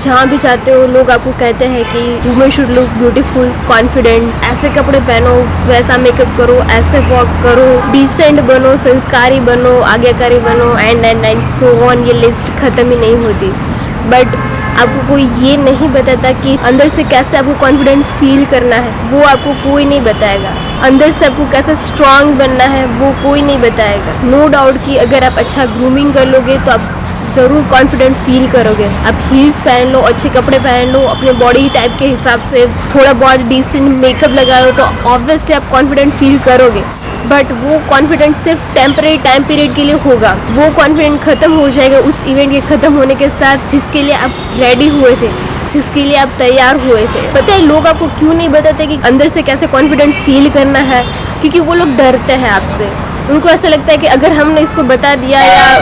जहाँ भी जाते हो लोग आपको कहते हैं कि women should look beautiful, confident, ऐसे कपड़े पहनो, वैसा मेकअप करो, ऐसे वॉक करो, डिसेंट बनो, संस्कारी बनो, आज्ञाकारी बनो, एंड सो ऑन। ये लिस्ट खत्म ही नहीं होती। बट आपको कोई ये नहीं बताता कि अंदर से कैसे आपको कॉन्फिडेंट फील करना है, वो आपको कोई नहीं बताएगा। अंदर से आपको कैसे स्ट्रांग बनना है, वो कोई नहीं बताएगा। नो डाउट कि अगर आप अच्छा ग्रूमिंग कर लोगे तो आप ज़रूर कॉन्फिडेंट फील करोगे। आप हील्स पहन लो, अच्छे कपड़े पहन लो, अपने बॉडी टाइप के हिसाब से थोड़ा बहुत डिसेंट मेकअप लगा लो तो ऑब्वियसली आप कॉन्फिडेंट फील करोगे। बट वो कॉन्फिडेंस सिर्फ टेम्परेरी टाइम पीरियड के लिए होगा। वो कॉन्फिडेंस ख़त्म हो जाएगा उस इवेंट के ख़त्म होने के साथ जिसके लिए आप रेडी हुए थे, जिसके लिए आप तैयार हुए थे। पता है लोग आपको क्यों नहीं बताते कि अंदर से कैसे कॉन्फिडेंट फील करना है? क्योंकि वो लोग डरते हैं आपसे। उनको ऐसा लगता है कि अगर हमने इसको बता दिया या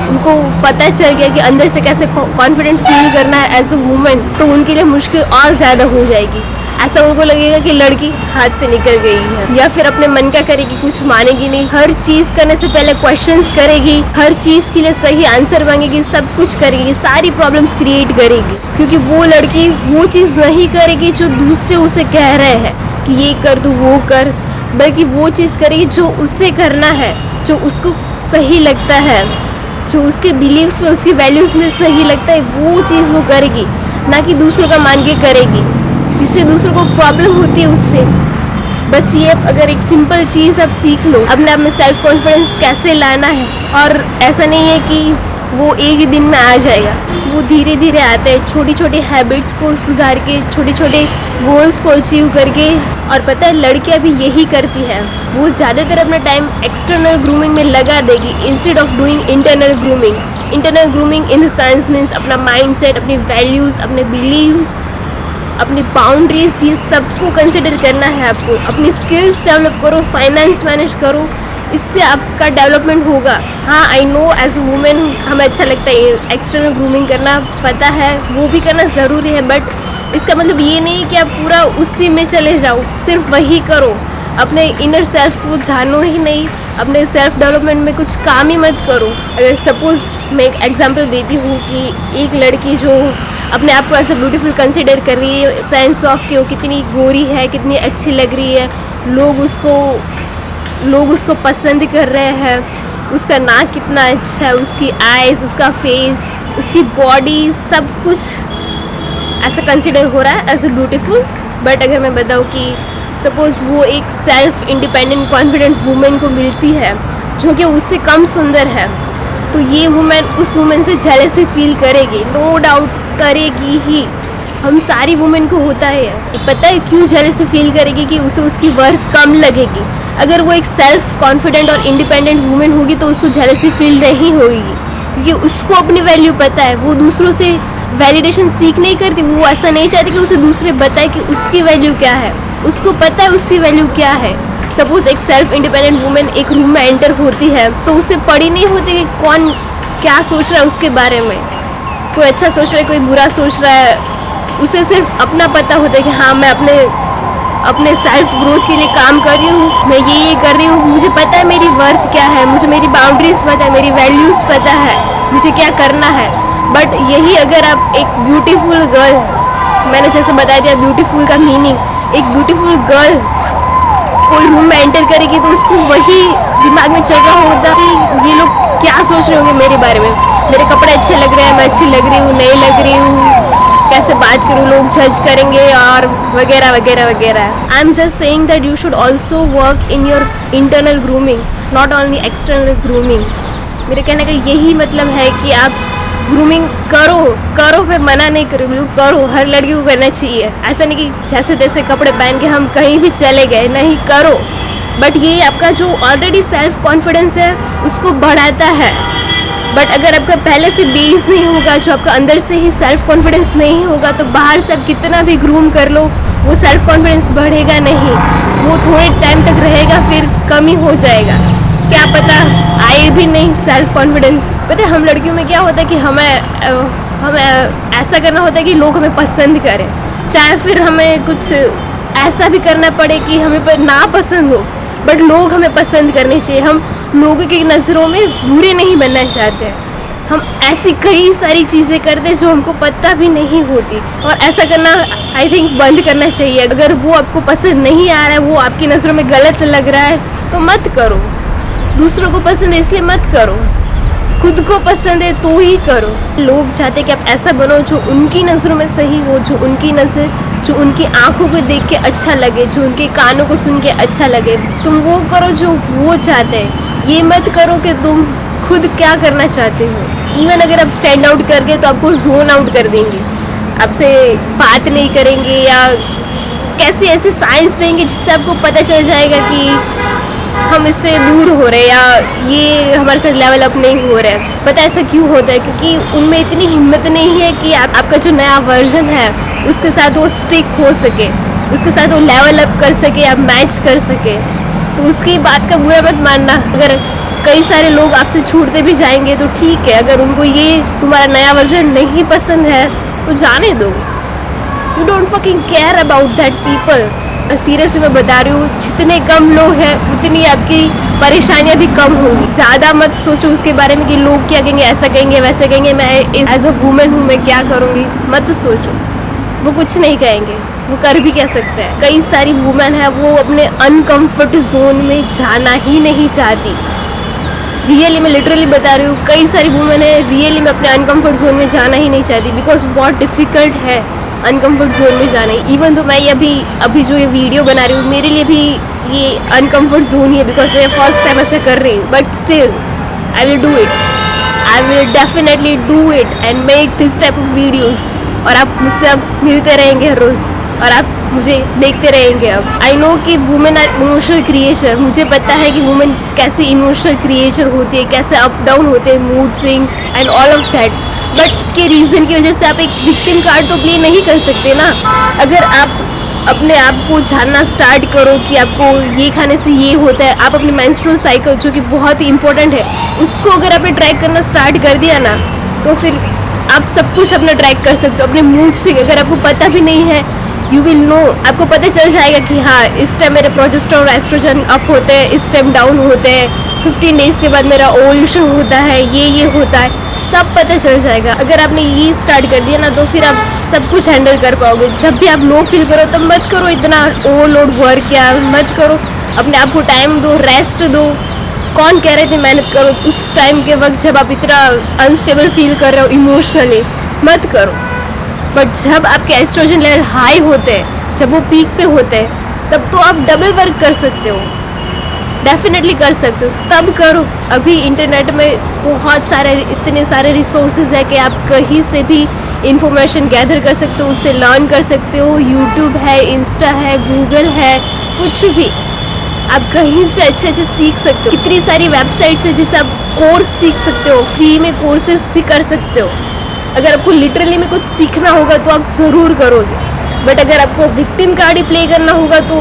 उनको पता चल गया कि अंदर से कैसे कॉन्फिडेंट फील करना है एज अ वुमेन, तो उनके लिए मुश्किल और ज़्यादा हो जाएगी। ऐसा उनको लगेगा कि लड़की हाथ से निकल गई है, या फिर अपने मन का करेगी, कुछ मानेगी नहीं, हर चीज़ करने से पहले क्वेश्चंस करेगी, हर चीज़ के लिए सही आंसर मांगेगी, सब कुछ करेगी, सारी प्रॉब्लम्स क्रिएट करेगी। क्योंकि वो लड़की वो चीज़ नहीं करेगी जो दूसरे उसे कह रहे हैं कि ये कर, तू वो कर, बल्कि वो चीज़ करेगी जो उसे करना है, जो उसको सही लगता है, जो उसके बिलीव्स में, उसकी वैल्यूज़ में सही लगता है, वो चीज़ वो करेगी, ना कि दूसरों का मान के करेगी, इससे दूसरों को प्रॉब्लम होती है उससे। बस ये अगर एक सिंपल चीज़ आप सीख लो, अपने आप में सेल्फ कॉन्फिडेंस कैसे लाना है। और ऐसा नहीं है कि वो एक ही दिन में आ जाएगा, वो धीरे धीरे आता है, छोटी छोटी हैबिट्स को सुधार के, छोटे छोटे गोल्स को अचीव करके। और पता है लड़कियां भी यही करती है, वो ज़्यादातर अपना टाइम एक्सटर्नल ग्रूमिंग में लगा देगी instead of doing internal grooming. Internal grooming in the sense means अपना माइंडसेट, अपनी वैल्यूज़, अपने बिलीव्स, अपनी बाउंड्रीज, ये सबको कंसिडर करना है आपको। अपनी स्किल्स डेवलप करो, फाइनेंस मैनेज करो, इससे आपका डेवलपमेंट होगा। हाँ I know as a woman हमें अच्छा लगता है एक्सटर्नल ग्रूमिंग करना, पता है वो भी करना ज़रूरी है, बट इसका मतलब ये नहीं कि आप पूरा उसी में चले जाओ, सिर्फ वही करो। अपने इनर सेल्फ को जानो ही नहीं, अपने सेल्फ डेवलपमेंट में कुछ काम ही मत करो। अगर सपोज़ मैं एक एग्जांपल देती हूँ कि एक लड़की जो अपने आप को ऐसे ब्यूटीफुल कंसिडर कर रही है, सेंस ऑफ कि वो कितनी गोरी है, कितनी अच्छी लग रही है, लोग उसको पसंद कर रहे हैं, उसका नाक कितना अच्छा है, उसकी आइज़, उसका फेस, उसकी बॉडी, सब कुछ ऐसा कंसिडर हो रहा है एज अ ब्यूटीफुल। बट अगर मैं बताऊँ कि सपोज़ वो एक सेल्फ इंडिपेंडेंट कॉन्फिडेंट वुमेन को मिलती है जो कि उससे कम सुंदर है, तो ये वुमेन उस वुमेन से जेलसी फील करेगी, नो डाउट करेगी ही। हम सारी वुमेन को होता है। पता है क्यों जेलसी फील करेगी? कि उसे उसकी वर्थ कम लगेगी। अगर वो एक सेल्फ कॉन्फिडेंट और इंडिपेंडेंट वुमेन होगी तो उसको जेलसी फील नहीं होगी, क्योंकि उसको अपनी वैल्यू पता है। वो दूसरों से वैलिडेशन सीख नहीं करती, वो ऐसा नहीं चाहती कि उसे दूसरे बताए कि उसकी वैल्यू क्या है, उसको पता है उसकी वैल्यू क्या है। सपोज एक सेल्फ इंडिपेंडेंट वुमेन एक रूम में एंटर होती है तो उसे पड़ी नहीं होती कि कौन क्या सोच रहा है उसके बारे में, कोई अच्छा सोच रहा है, कोई बुरा सोच रहा है। उसे सिर्फ अपना पता होता है कि हाँ मैं अपने सेल्फ ग्रोथ के लिए काम कर रही हूँ, मैं ये कर रही हूँ, मुझे पता है मेरी वर्थ क्या है, मुझे मेरी बाउंड्रीज पता है, मेरी वैल्यूज़ पता है, मुझे क्या करना है। बट यही अगर आप एक ब्यूटीफुल गर्ल, मैंने जैसे बता दिया ब्यूटीफुल का मीनिंग, एक ब्यूटीफुल गर्ल कोई रूम में एंटर करेगी तो उसको वही दिमाग में चल रहा होता कि ये लोग क्या सोच रहे होंगे मेरे बारे में, मेरे कपड़े अच्छे लग रहे हैं, मैं अच्छी लग रही हूँ, नहीं लग रही हूँ, कैसे बात करूँ, लोग जज करेंगे और वगैरह वगैरह वगैरह। I am just saying that you should also work in your internal grooming, not only external grooming. मेरे कहने का यही मतलब है कि आप ग्रूमिंग करो पे मना नहीं करो, बिल्कुल करो, हर लड़की को करना चाहिए। ऐसा नहीं कि जैसे तैसे कपड़े पहन के हम कहीं भी चले गए, नहीं करो। बट ये आपका जो ऑलरेडी सेल्फ कॉन्फिडेंस है उसको बढ़ाता है। बट अगर आपका पहले से बेस नहीं होगा, जो आपका अंदर से ही सेल्फ कॉन्फिडेंस नहीं होगा, तो बाहर से आप कितना भी ग्रूम कर लो वो सेल्फ कॉन्फिडेंस बढ़ेगा नहीं, वो थोड़े टाइम तक रहेगा फिर कमी हो जाएगा, क्या पता आए भी नहीं सेल्फ कॉन्फिडेंस। पता है हम लड़कियों में क्या होता है कि हमें ऐसा करना होता है कि लोग हमें पसंद करें, चाहे फिर हमें कुछ ऐसा भी करना पड़े कि हमें पर ना पसंद हो, बट लोग हमें पसंद करने चाहिए। हम लोगों की नज़रों में बुरे नहीं बनना चाहते हैं, हम ऐसी कई सारी चीज़ें करते हैं जो हमको पता भी नहीं होती, और ऐसा करना आई थिंक बंद करना चाहिए। अगर वो आपको पसंद नहीं आ रहा है, वो आपकी नज़रों में गलत लग रहा है, तो मत करो। दूसरों को पसंद है इसलिए मत करो, खुद को पसंद है तो ही करो। लोग चाहते हैं कि आप ऐसा बनो जो उनकी नज़रों में सही हो, जो उनकी आंखों को देख के अच्छा लगे, जो उनके कानों को सुन के अच्छा लगे। तुम वो करो जो वो चाहते हैं, ये मत करो कि तुम खुद क्या करना चाहते हो। इवन अगर आप स्टैंड आउट कर गए तो आपको जोन आउट कर देंगे, आपसे बात नहीं करेंगे, या कैसे ऐसे साइंस देंगे जिससे आपको पता चल जाएगा कि हम इससे दूर हो रहे हैं या ये हमारे साथ लेवल अप नहीं हो रहा है। पता ऐसा क्यों होता है? क्योंकि उनमें इतनी हिम्मत नहीं है कि आपका जो नया वर्जन है उसके साथ वो स्टिक हो सके, उसके साथ वो लेवल अप कर सके, आप मैच कर सके। तो उसकी बात का बुरा मत मानना। अगर कई सारे लोग आपसे छूटते भी जाएंगे तो ठीक है, अगर उनको ये तुम्हारा नया वर्जन नहीं पसंद है तो जाने दो। You don't fucking care about that people. Seriously मैं बता रही हूँ, जितने कम लोग हैं उतनी आपकी परेशानियाँ भी कम होंगी। ज़्यादा मत सोचो उसके बारे में कि लोग क्या कहेंगे, ऐसा कहेंगे, वैसा कहेंगे, मैं एज अ वुमेन हूँ, मैं क्या करूँगी। मत सोचो, वो कुछ नहीं कहेंगे, वो कर भी कह सकते हैं। कई सारी वुमेन है वो अपने अनकम्फर्ट जोन में जाना ही नहीं चाहती। रियली मैं लिटरली बता रही हूँ, कई सारी वुमेन है रियली में अपने अनकम्फर्ट जोन में जाना ही नहीं चाहती, बिकॉज बहुत डिफ़िकल्ट है अनकम्फर्ट जोन में जाना। इवन तो मैं ये अभी जो ये वीडियो बना रही हूँ, मेरे लिए भी ये अनकम्फर्ट जोन ही है, बिकॉज मैं फर्स्ट टाइम ऐसा कर रही हूँ। But still I will do it, I will definitely do it and make this type of videos. और आप मुझसे अब मिलते रहेंगे हर रोज़, और आप मुझे देखते रहेंगे। अब आई नो कि वुमेन आर इमोशनल क्रिएचर, मुझे पता है कि वुमेन कैसे इमोशनल क्रिएचर होती है, कैसे अप डाउन होते हैं, mood swings and all of that. But इसके रीज़न की वजह से आप एक विक्टिम कार्ड तो प्ले नहीं कर सकते ना। अगर आप अपने आप को जानना स्टार्ट करो कि आपको ये खाने से ये होता है, आप अपनी मेंस्ट्रुअल साइकिल जो कि बहुत ही इंपॉर्टेंट है उसको अगर आपने ट्रैक करना स्टार्ट कर दिया ना, तो फिर आप सब कुछ अपना ट्रैक कर सकते हो। अपने मूड से अगर आपको पता भी नहीं है, यू विल नो, आपको पता चल जाएगा कि हाँ इस टाइम मेरे प्रोजेस्टेरोन एस्ट्रोजन अप होते हैं, इस टाइम डाउन होते हैं, 15 डेज़ के बाद मेरा ओव्यूलेशन होता है, ये होता है, सब पता चल जाएगा। अगर आपने ये स्टार्ट कर दिया ना तो फिर आप सब कुछ हैंडल कर पाओगे। जब भी आप लो फील करो तब मत करो इतना ओवरलोड वर्क, या मत करो, अपने आप को टाइम दो, रेस्ट दो। कौन कह रहे थे मेहनत करो उस टाइम के वक्त जब आप इतना अनस्टेबल फील कर रहे हो इमोशनली, मत करो। बट जब आपके एस्ट्रोजन लेवल हाई होते हैं, जब वो पीक पे होते हैं, तब तो आप डबल वर्क कर सकते हो, डेफिनेटली कर सकते हो, तब करो। अभी इंटरनेट में बहुत सारे इतने सारे रिसोर्सेज है कि आप कहीं से भी इंफॉर्मेशन गैदर कर सकते हो, उससे लर्न कर सकते हो। यूट्यूब है, इंस्टा है, गूगल है, कुछ भी आप कहीं से अच्छे सीख सकते हो। कितनी सारी वेबसाइट्स है जिससे आप कोर्स सीख सकते हो, फ्री में कोर्सेज भी कर सकते हो। अगर आपको लिटरली में कुछ सीखना होगा तो आप ज़रूर करोगे, बट अगर आपको विक्टिम कार्ड ही प्ले करना होगा तो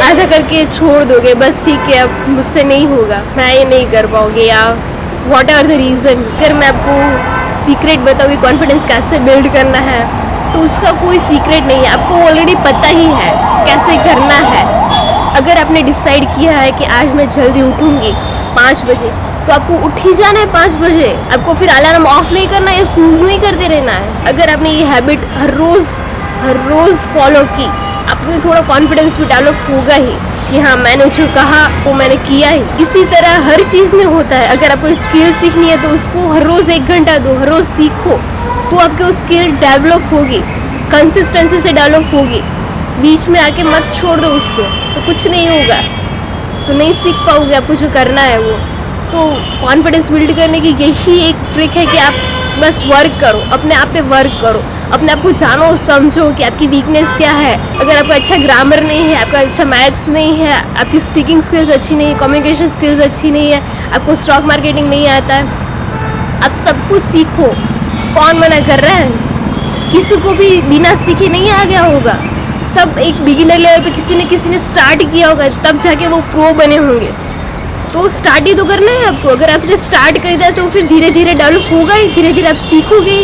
आधा करके छोड़ दोगे, बस ठीक है अब मुझसे नहीं होगा, मैं ये नहीं कर पाऊँगी, या वॉट एवर द रीज़न। अगर मैं आपको सीक्रेट बताऊँगी कॉन्फिडेंस कैसे बिल्ड करना है, तो उसका कोई सीक्रेट नहीं है, आपको ऑलरेडी पता ही है कैसे करना है। अगर आपने डिसाइड किया है कि आज मैं जल्दी उठूँगी 5 बजे, तो आपको उठ ही जाना है 5 बजे। आपको फिर अलार्म ऑफ नहीं करना है या स्नूज नहीं करते रहना है। अगर आपने ये हैबिट हर रोज़ फॉलो की, आपको थोड़ा कॉन्फिडेंस भी डेवलप होगा ही कि हाँ मैंने जो कहा वो मैंने किया ही। इसी तरह हर चीज़ में होता है। अगर आपको स्किल सीखनी है तो उसको हर रोज़ 1 घंटा दो, हर रोज़ सीखो, तो आपकी वो स्किल डेवलप होगी, कंसिस्टेंसी से डेवलप होगी। बीच में आके मत छोड़ दो उसको, तो कुछ नहीं होगा, तो नहीं सीख पाओगे आपको जो करना है वो। तो कॉन्फिडेंस बिल्ड करने की यही एक ट्रिक है कि आप बस वर्क करो, अपने आप पे वर्क करो, अपने आप को जानो, समझो कि आपकी वीकनेस क्या है। अगर आपका अच्छा ग्रामर नहीं है, आपका अच्छा मैथ्स नहीं है, आपकी स्पीकिंग स्किल्स अच्छी नहीं है, कम्युनिकेशन स्किल्स अच्छी नहीं है, आपको स्टॉक मार्केटिंग नहीं आता है, आप सब कुछ सीखो। कौन मना कर रहा है? किसी को भी बिना सीखे नहीं आ गया होगा। सब एक बिगिनर लेवल पे किसी ने स्टार्ट किया होगा, तब जाके वो प्रो बने होंगे। तो स्टार्ट ही तो करना है आपको। अगर आपने स्टार्ट कर दिया तो फिर धीरे धीरे डेवलप होगा ही, धीरे धीरे आप सीखोगे,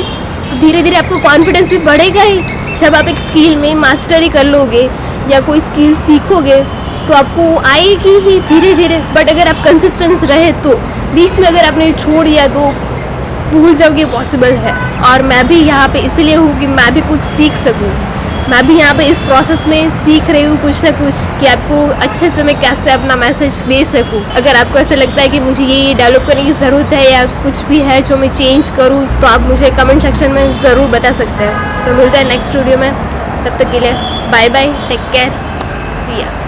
तो धीरे धीरे आपको कॉन्फिडेंस भी बढ़ेगा ही। जब आप एक स्किल में मास्टरी कर लोगे या कोई स्किल सीखोगे तो आपको आएगी ही धीरे धीरे। बट अगर आप कंसिस्टेंस रहे तो, बीच में अगर आपने छोड़ दिया तो भूल जाओ कि पॉसिबल है। और मैं भी यहाँ पे इसलिए हूँ कि मैं भी कुछ सीख सकूँ। मैं भी यहाँ पे इस प्रोसेस में सीख रही हूँ कुछ ना कुछ, कि आपको अच्छे से मैं कैसे अपना मैसेज दे सकूँ। अगर आपको ऐसा लगता है कि मुझे ये डेवलप करने की ज़रूरत है या कुछ भी है जो मैं चेंज करूँ, तो आप मुझे कमेंट सेक्शन में ज़रूर बता सकते हैं। तो मिलते हैं नेक्स्ट वीडियो में, तब तक के लिए बाय बाय, टेक केयर, सी या।